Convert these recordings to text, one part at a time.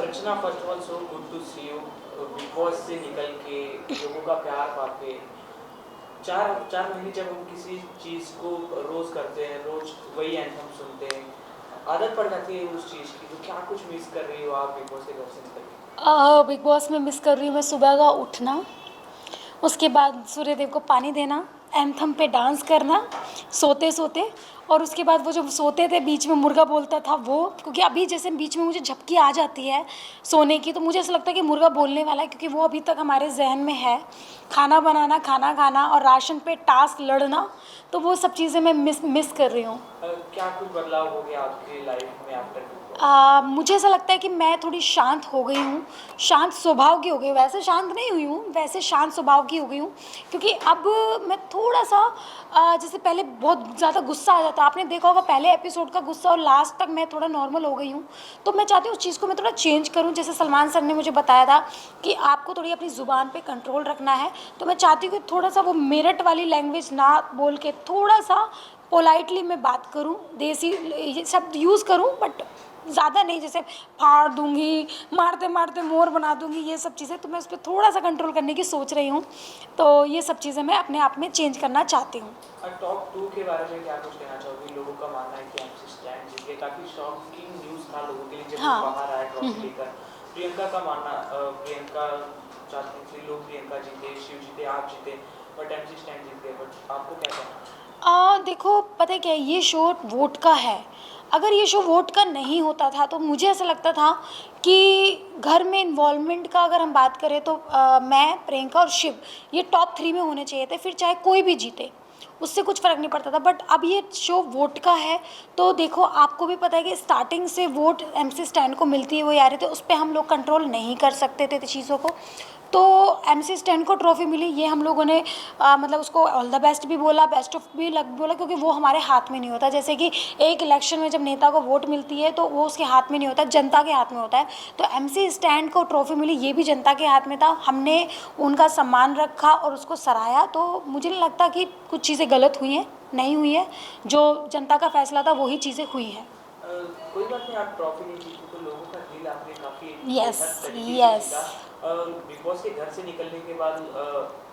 Rachna, first of all so good to see you Bigg Boss से निकल के लोगों का प्यार पाके 4 महीने जब हम किसी चीज़ को रोज़ करते हैं, रोज़ वही एंथम सुनते हैं, आदत पड़ जाती है उस चीज़ की, तो क्या कुछ मिस कर रही हो आप बिग बॉस के घर से निकल के? बिग बॉस में मिस कर रही हूँ मैं सुबह का उठना, उसके बाद सूर्यदेव को पानी देना, एंथम पे डांस करना सोते सोते, और उसके बाद वो जो सोते थे बीच में मुर्गा बोलता था वो, क्योंकि अभी जैसे बीच में मुझे झपकी आ जाती है सोने की, तो मुझे ऐसा लगता है कि मुर्गा बोलने वाला है, क्योंकि वो अभी तक हमारे जहन में है। खाना बनाना, खाना खाना और राशन पे टास्क लड़ना, तो वो सब चीज़ें मैं मिस कर रही हूँ। क्या कुछ बदलाव हो गया आपकी लाइफ में आफ्टर बिग बॉस? मुझे ऐसा लगता है कि मैं थोड़ी शांत हो गई हूँ, शांत स्वभाव की हो गई हूँ। वैसे शांत नहीं हुई हूँ, वैसे शांत स्वभाव की हो गई हूँ, क्योंकि अब मैं थोड़ा सा जैसे पहले बहुत ज़्यादा गुस्सा आ जाता, आपने देखा होगा पहले एपिसोड का गुस्सा, और लास्ट तक मैं थोड़ा नॉर्मल हो गई हूँ। तो मैं चाहती हूँ उस चीज़ को मैं थोड़ा चेंज करूँ, जैसे सलमान सर ने मुझे बताया था कि आपको थोड़ी अपनी ज़ुबान पे कंट्रोल रखना है, तो मैं चाहती हूँ कि थोड़ा सा वो मेरठ वाली लैंग्वेज ना बोल के थोड़ा सा पोलाइटली मैं बात करूँ, देसी ये शब्द यूज़ करूँ, बट ज़्यादा नहीं, जैसे फाड़ दूंगी, मारते मारते मोर बना दूंगी, ये सब चीज़ें, तो मैं उस पर थोड़ा सा कंट्रोल करने की सोच रही हूँ। तो ये सब चीज़ें मैं अपने आप में चेंज करना चाहती हूँ। टॉप 2 के बारे में क्या कुछ कहना चाहोगे? लोगों का मानना है कि एमसी स्टैन जीत गए, काफ़ी शॉकिंग न्यूज़ था लोगों के लिए जब वो हाँ। बाहर आए ट्रॉफी लेकर। प्रियंका का मानना, प्रियंका चाहती थी लोग प्रियंका जीते, शिव जीते, आप जीते, बट एमसी स्टैन जीत गए, बट आपको क्या कहना है? देखो पता है क्या है, ये शो वोट का है। अगर ये शो वोट का नहीं होता था तो मुझे ऐसा लगता था कि घर में इन्वॉल्वमेंट का अगर हम बात करें तो मैं, प्रियंका और शिव ये टॉप 3 में होने चाहिए थे, फिर चाहे कोई भी जीते, उससे कुछ फ़र्क नहीं पड़ता था। बट अब ये शो वोट का है, तो देखो आपको भी पता है कि स्टार्टिंग से वोट एमसी स्टैन को मिलती है, वो आ रहे थे, उस पर हम लोग कंट्रोल नहीं कर सकते थे चीज़ों को। तो एमसी स्टैन को ट्रॉफ़ी मिली, ये हम लोगों ने मतलब उसको ऑल द बेस्ट भी बोला, बेस्ट ऑफ भी लग बोला, क्योंकि वो हमारे हाथ में नहीं होता। जैसे कि एक इलेक्शन में जब नेता को वोट मिलती है तो वो उसके हाथ में नहीं होता, जनता के हाथ में होता है। तो एमसी स्टैंड को ट्रॉफ़ी मिली, ये भी जनता के हाथ में था। हमने उनका सम्मान रखा और उसको सराहा, तो मुझे नहीं लगता कि कुछ चीज़ें गलत हुई हैं, नहीं हुई है। जो जनता का फैसला था वही चीज़ें हुई हैं। कोई बात नहीं, आप ट्रॉफी नहीं जीती तो लोगों का दिल आपने काफ़ी यस। बेहतर तरीके से यस। जीता। बिग बॉस के घर से निकलने के बाद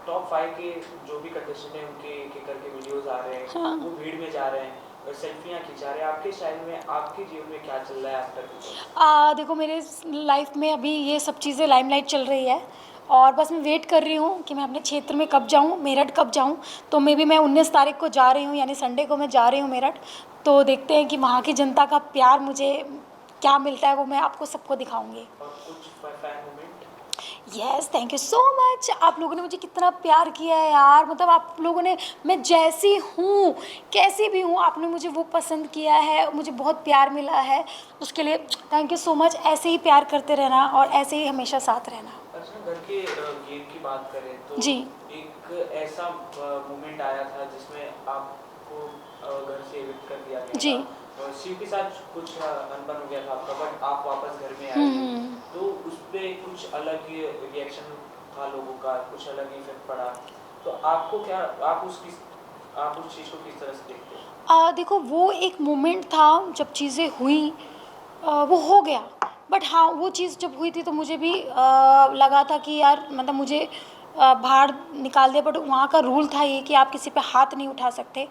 टॉप 5 के जो भी कंटेस्टेंट हैं उनके एक एक करके वीडियोस आ रहे हैं, हाँ। वो भीड़ में जा रहे हैं, सेल्फियाँ खिंचा रहे हैं। आपके स्टाइल में, आपके जीवन में क्या चल रहा है आफ्टर बिग बॉस? देखो मेरे लाइफ में अभी ये सब चीज़ें लाइमलाइट चल रही है, और बस मैं वेट कर रही हूँ कि मैं अपने क्षेत्र में कब जाऊँ, मेरठ कब जाऊँ। तो मे बी मैं 19 तारीख को जा रही हूँ, यानी संडे को मैं जा रही हूँ मेरठ। तो देखते हैं कि वहाँ की जनता का प्यार मुझे क्या मिलता है, वो मैं आपको सबको दिखाऊंगी। और कुछ fan moment? Yes, thank you so much. आप लोगों ने मुझे कितना प्यार किया है यार, मतलब आप लोगों ने, मैं जैसी हूँ, कैसी भी हूँ, आपने मुझे वो पसंद किया है, मुझे बहुत प्यार मिला है, उसके लिए थैंक यू सो मच। ऐसे ही प्यार करते रहना और ऐसे ही हमेशा साथ रहना। अच्छा, घर के गेम की बात करें तो जी। एक ऐसा मोमेंट आया था जिसमें आपको घर से एविक्ट कर दिया गया जी। था। शिव के साथ कुछ अनबन हो गया था आपका, बट आप वापस घर में आए थे, हम्म। तो उस पे कुछ अलग ही रिएक्शन था लोगों का, कुछ अलग ही इफेक्ट पड़ा। तो आपको क्या, आप उस चीज़ को किस तरह से देखते हो? देखो वो एक मोमेंट था जब चीज़ें हुई, वो हो गया। बट हाँ, वो चीज़ जब हुई थी तो मुझे भी लगा था कि यार मतलब मुझे बाहर निकाल दिया, बट वहाँ का रूल था ये कि आप किसी पे हाथ नहीं उठा सकते।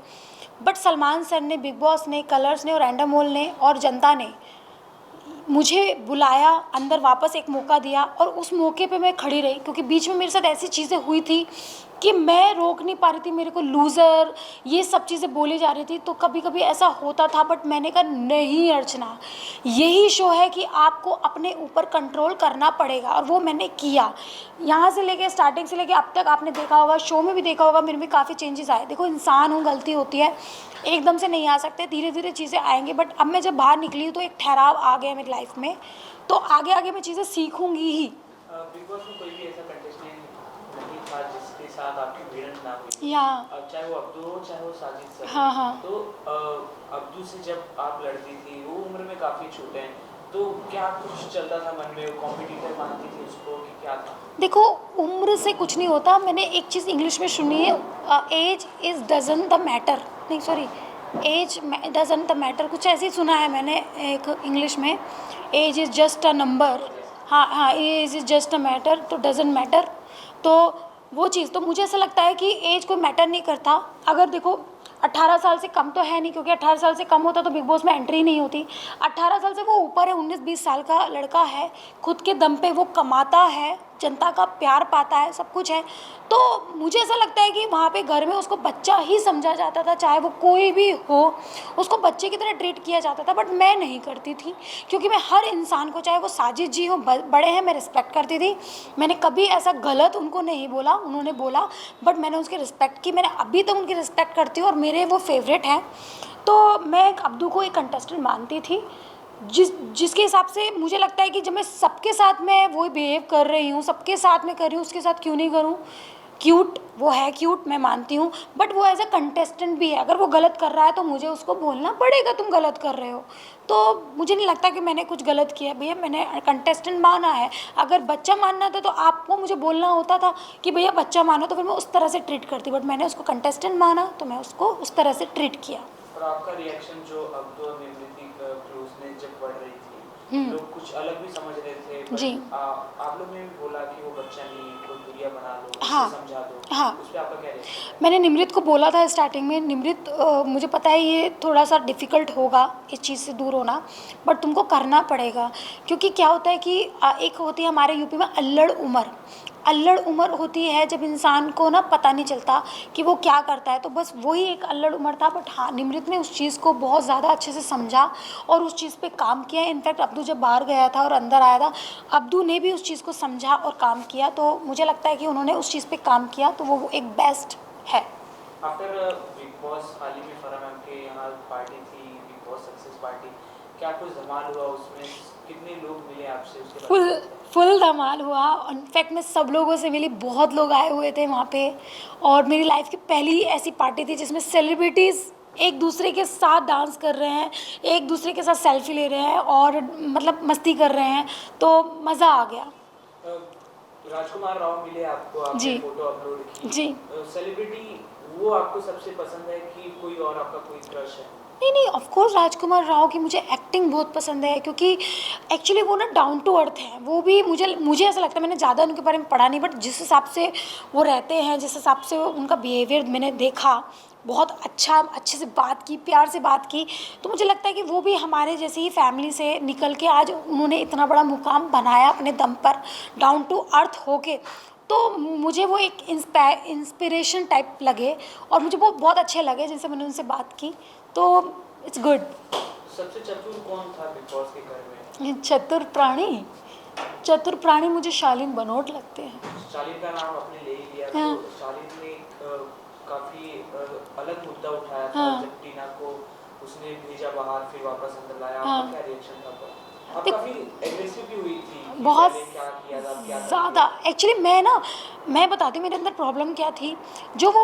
बट सलमान सर ने, बिग बॉस ने, कलर्स ने और एंडामोल ने और जनता ने मुझे बुलाया, अंदर वापस एक मौका दिया, और उस मौके पे मैं खड़ी रही, क्योंकि बीच में मेरे साथ ऐसी चीज़ें हुई थी कि मैं रोक नहीं पा रही थी, मेरे को लूज़र ये सब चीज़ें बोली जा रही थी। तो कभी कभी ऐसा होता था, बट मैंने कहा नहीं अर्चना, यही शो है कि आपको अपने ऊपर कंट्रोल करना पड़ेगा, और वो मैंने किया। यहाँ से लेके, स्टार्टिंग से लेके अब तक आपने देखा होगा, शो में भी देखा होगा, मेरे में काफ़ी चेंजेस आए। देखो इंसान हूँ, गलती होती है, एकदम से नहीं आ सकते, धीरे धीरे चीज़ें आएंगी। बट अब मैं जब बाहर निकली हूँ तो एक ठहराव आ गया मेरी लाइफ में, तो आगे आगे मैं चीज़ें सीखूंगी ही। बिग बॉस में कोई भी ऐसा कंटेस्टेंट नहीं था जिसके साथ आपकी भिड़ंत ना हुई? यहाँ। चाहे वो अब्दू हो, चाहे वो साजिद सर हो। हाँ हाँ। तो अब्दू से जब आप लड़ती थी, वो उम्र में काफ़ी छोटे हैं, तो क्या कुछ चलता था मन में? कॉम्पिटिटर मानती थी उसको कि क्या था? देखो उम्र से कुछ नहीं होता, मैंने एक चीज़ इंग्लिश में सुनी है, age is doesn't the matter, नहीं sorry, age doesn't the matter, कुछ ऐसे ही सुना है मैंने एक इंग्लिश में, age is just a number. हाँ हाँ, age is just a matter, तो डजेंट मैटर। तो वो चीज़, तो मुझे ऐसा लगता है कि एज कोई मैटर नहीं करता। अगर देखो 18 साल से कम तो है नहीं, क्योंकि 18 साल से कम होता तो बिग बॉस में एंट्री नहीं होती। 18 साल से वो ऊपर है, 19-20 साल का लड़का है, खुद के दम पे वो कमाता है, जनता का प्यार पाता है, सब कुछ है। तो मुझे ऐसा लगता है कि वहाँ पे घर में उसको बच्चा ही समझा जाता था, चाहे वो कोई भी हो, उसको बच्चे की तरह ट्रीट किया जाता था। बट मैं नहीं करती थी, क्योंकि मैं हर इंसान को, चाहे वो साजिद जी हो, बड़े हैं, मैं रिस्पेक्ट करती थी। मैंने कभी ऐसा गलत उनको नहीं बोला, उन्होंने बोला बट मैंने उसकी रिस्पेक्ट की। मैंने अभी तक उनकी रिस्पेक्ट करती हूँ और मेरे वो फेवरेट हैं। तो मैं अब्दू को एक कंटेस्टेंट मानती थी, जिसके हिसाब से मुझे लगता है कि जब मैं सबके साथ में वही बिहेव कर रही हूँ, सबके साथ में कर रही हूँ, उसके साथ क्यों नहीं करूँ। क्यूट, वो है क्यूट, मैं मानती हूँ, बट वो एज अ कंटेस्टेंट भी है। अगर वो गलत कर रहा है तो मुझे उसको बोलना पड़ेगा, तुम गलत कर रहे हो। तो मुझे नहीं लगता कि मैंने कुछ गलत किया। भैया मैंने कंटेस्टेंट माना है, अगर बच्चा मानना था तो आपको मुझे बोलना होता था कि भैया बच्चा मानो, तो फिर मैं उस तरह से ट्रीट करती। बट मैंने उसको कंटेस्टेंट माना तो मैं उसको उस तरह से ट्रीट किया। और आपका रिएक्शन जो अब्दू और निमृति क्लोजनेस जब बढ़ रही थी, लोग कुछ अलग भी समझ रहे थे, जी। बट आप लोग ने भी बोला कि वो बच्चा नहीं है, कोई दुनिया बना लो, हाँ उसे समझा दो, हाँ, उस पर आपका क्या रिएक्शन है? मैंने निमृत को बोला था स्टार्टिंग में, निमृत मुझे पता है ये थोड़ा सा डिफ़िकल्ट होगा इस चीज़ से दूर होना, बट तुमको करना पड़ेगा। क्योंकि क्या होता है कि एक होती है हमारे यूपी में अल्लड़ उम्र। अल्लड़ उम्र होती है जब इंसान को ना पता नहीं चलता कि वो क्या करता है, तो बस वही एक अल्लड़ उम्र था। बट हाँ, निमृत ने उस चीज़ को बहुत ज़्यादा अच्छे से समझा और उस चीज़ पे काम किया। इनफैक्ट अब्दू जब बाहर गया था और अंदर आया था, अब्दू ने भी उस चीज़ को समझा और काम किया। तो मुझे लगता है कि उन्होंने उस चीज़ पे काम किया, तो वो एक बेस्ट है। आफ्टर बिग बॉस हाल ही में फराह मैम के यहाँ पार्टी थी, बिग बॉस सक्सेस पार्टी, क्या कुछ धमाल हुआ उसमें? कितने लोग मिले आपसे उसके बाद? फुल फुल धमाल हुआ। इनफैक्ट मैं सब लोगों से मिली, बहुत लोग आए हुए थे वहाँ पे। और मेरी लाइफ की पहली ऐसी पार्टी थी जिसमें सेलिब्रिटीज़ एक दूसरे के साथ डांस कर रहे हैं, एक दूसरे के साथ सेल्फी ले रहे हैं और मतलब मस्ती कर रहे हैं, तो मज़ा आ गया। अ, राजकुमार राव मिले आपको, आपने जी फोटो अपलोड की। जी। सेलिब्रिटी वो आपको सबसे पसंद है कि कोई और आपका कोई क्रश है? नहीं नहीं, ऑफ कोर्स राजकुमार राव की मुझे एक्टिंग बहुत पसंद है, क्योंकि एक्चुअली वो ना डाउन टू अर्थ हैं। वो भी मुझे मुझे ऐसा लगता है, मैंने ज़्यादा उनके बारे में पढ़ा नहीं, बट जिस हिसाब से वो रहते हैं, जिस हिसाब से उनका बिहेवियर मैंने देखा, बहुत अच्छा, अच्छे से बात की, प्यार से बात की, तो मुझे लगता है कि वो भी हमारे जैसे ही फैमिली से निकल के आज उन्होंने इतना बड़ा मुकाम बनाया अपने दम पर, डाउन टू अर्थ होके। तो मुझे वो एक इंस्पिरेशन टाइप लगे और मुझे वो बहुत अच्छे लगे जिनसे मैंने उनसे बात की। तो इट्स गुड। सबसे चतुर कौन था बिग बॉस के घर में? चतुर प्राणी, चतुर प्राणी मुझे शालीन बनोट लगते हैं। शालीन का नाम आपने ले ही लिया, हाँ तो शालीन ने काफी अलग मुद्दा उठाया था हाँ जब टीना को उसने भेजा बाहर फिर वापस अंदर लाया। हाँ। आपका क्या रिएक्शन था तब? आप देख, काफी एग्रेसिव भी हुई थी कि बहुत पहले क्या किया था, क्या ज़्यादा। एक्चुअली मैं बताती हूँ मेरे अंदर प्रॉब्लम क्या थी। जो वो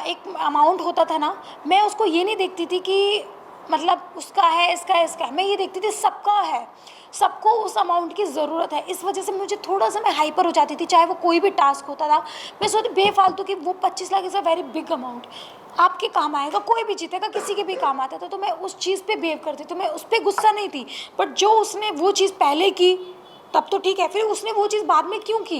एक अमाउंट होता था ना, मैं उसको ये नहीं देखती थी कि मतलब उसका है, इसका है, इसका है। मैं ये देखती थी सबका है, सबको उस अमाउंट की ज़रूरत है। इस वजह से मुझे थोड़ा सा मैं हाइपर हो जाती थी, चाहे वो कोई भी टास्क होता था। मैं सोचती बेफालतू कि वो 25 lakh is a very big amount, आपके काम आएगा, कोई भी जीतेगा, किसी के भी काम आता था। तो मैं उस चीज़ पे बिहेव करती, तो मैं उस पर गुस्सा नहीं थी। बट जो उसने वो चीज़ पहले की तब तो ठीक है, फिर उसने वो चीज़ बाद में क्यों की?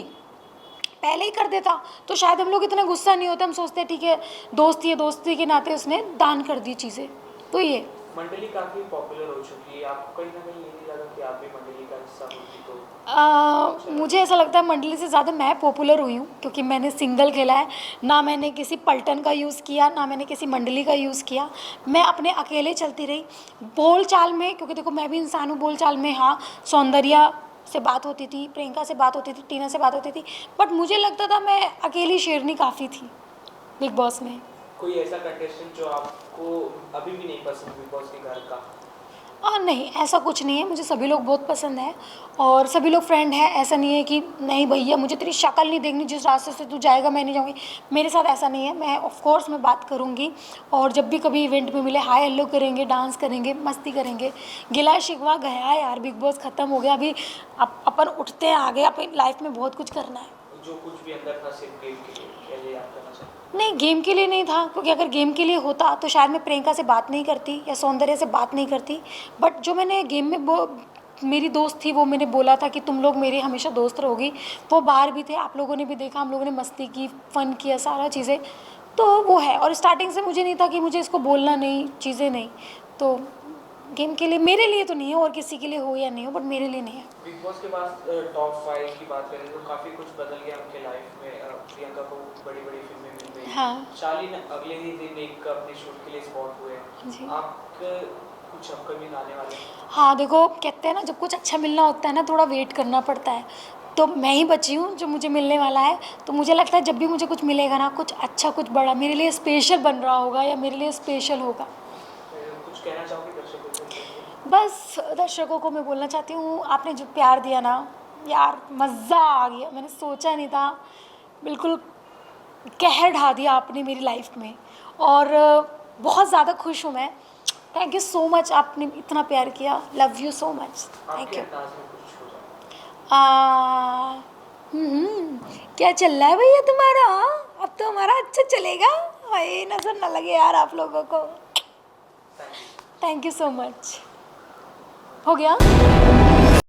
पहले ही कर देता तो शायद हम लोग इतना गुस्सा नहीं होता। हम सोचते ठीक है, दोस्ती है, दोस्ती के नाते उसने दान कर दी चीज़ें। तो ये मंडली काफी पॉपुलर हो चुकी है, आपको कहीं ना कहीं ये नहीं लगा कि आप भी मंडली का हिस्सा होती तो? मुझे ऐसा लगता है मंडली से ज़्यादा मैं पॉपुलर हुई हूँ, क्योंकि मैंने सिंगल खेला है। ना मैंने किसी पलटन का यूज़ किया, ना मैंने किसी मंडली का यूज़ किया। मैं अपने अकेले चलती रही बोल चाल में, क्योंकि देखो मैं भी इंसान हूँ बोल चाल में। हाँ, सौंदर्या से बात होती थी, प्रियंका से बात होती थी, टीना से बात होती थी, बट मुझे लगता था मैं अकेली शेरनी काफ़ी थी बिग बॉस में। कोई ऐसा कंटेस्टेंट जो आपको अभी भी नहीं पसंद बिग बॉस के घर का? नहीं, ऐसा कुछ नहीं है, मुझे सभी लोग बहुत पसंद हैं और सभी लोग फ्रेंड हैं। ऐसा नहीं है कि नहीं भैया मुझे तेरी शक्ल नहीं देखनी, जिस रास्ते से तू जाएगा मैं नहीं जाऊँगी। मेरे साथ ऐसा नहीं है। मैं ऑफ कोर्स मैं बात करूँगी और जब भी कभी इवेंट में मिले हाय हेलो करेंगे, डांस करेंगे, मस्ती करेंगे। गिला शिकवा गया यार, बिग बॉस ख़त्म हो गया। अभी अपन उठते हैं आगे, अपनी लाइफ में बहुत कुछ करना है। जो कुछ भी अंदर था सिर्फ गेम के लिए, क्या ये आप करना चाहते हैं? नहीं, गेम के लिए नहीं था, क्योंकि अगर गेम के लिए होता तो शायद मैं प्रियंका से बात नहीं करती या सौंदर्य से बात नहीं करती। बट जो मैंने गेम में वो मेरी दोस्त थी, वो मैंने बोला था कि तुम लोग मेरे हमेशा दोस्त रहोगी, वो बाहर भी थे, आप लोगों ने भी देखा, हम लोगों ने मस्ती की, फ़न किया, सारा चीज़ें, तो वो है। और स्टार्टिंग से मुझे नहीं था कि मुझे इसको बोलना नहीं, चीज़ें नहीं, तो गेम के लिए, मेरे लिए तो नहीं है, और किसी के लिए हो या नहीं हो, बट मेरे लिए नहीं है। बिग बॉस के बाद टॉप 5 की बात करें तो काफ़ी कुछ बदल गया उनके लाइफ में। प्रियंका को बड़ी बड़ी फिल्में मिल गई, हाँ शालीन अगले ही दिन एक अपने शूट के लिए स्पॉट हुए। जी। आपका कुछ अपकमिंग आने वाले हैं? हाँ देखो, कहते हैं ना, जब कुछ अच्छा मिलना होता है ना, थोड़ा वेट करना पड़ता है, तो मैं ही बची हूँ जो मुझे मिलने वाला है। तो मुझे लगता है जब भी मुझे कुछ मिलेगा ना, कुछ अच्छा, कुछ बड़ा मेरे लिए स्पेशल बन रहा होगा, या मेरे लिए स्पेशल होगा। कुछ कहना चाहोगे दर्शकों को? बस दर्शकों को मैं बोलना चाहती हूँ, आपने जो प्यार दिया ना यार, मज़ा आ गया, मैंने सोचा नहीं था, बिल्कुल कहर ढा दिया आपने मेरी लाइफ में, और बहुत ज़्यादा खुश हूँ मैं। थैंक यू सो मच, आपने इतना प्यार किया, love you so much, thank आपके यू। अंदाज में कुछ हो जाए। क्या चल रहा है भैया तुम्हारा? अब तो हमारा अच्छा चलेगा, भाई नज़र ना लगे यार आप लोगों को। Thank you. Thank you so much. हो गया।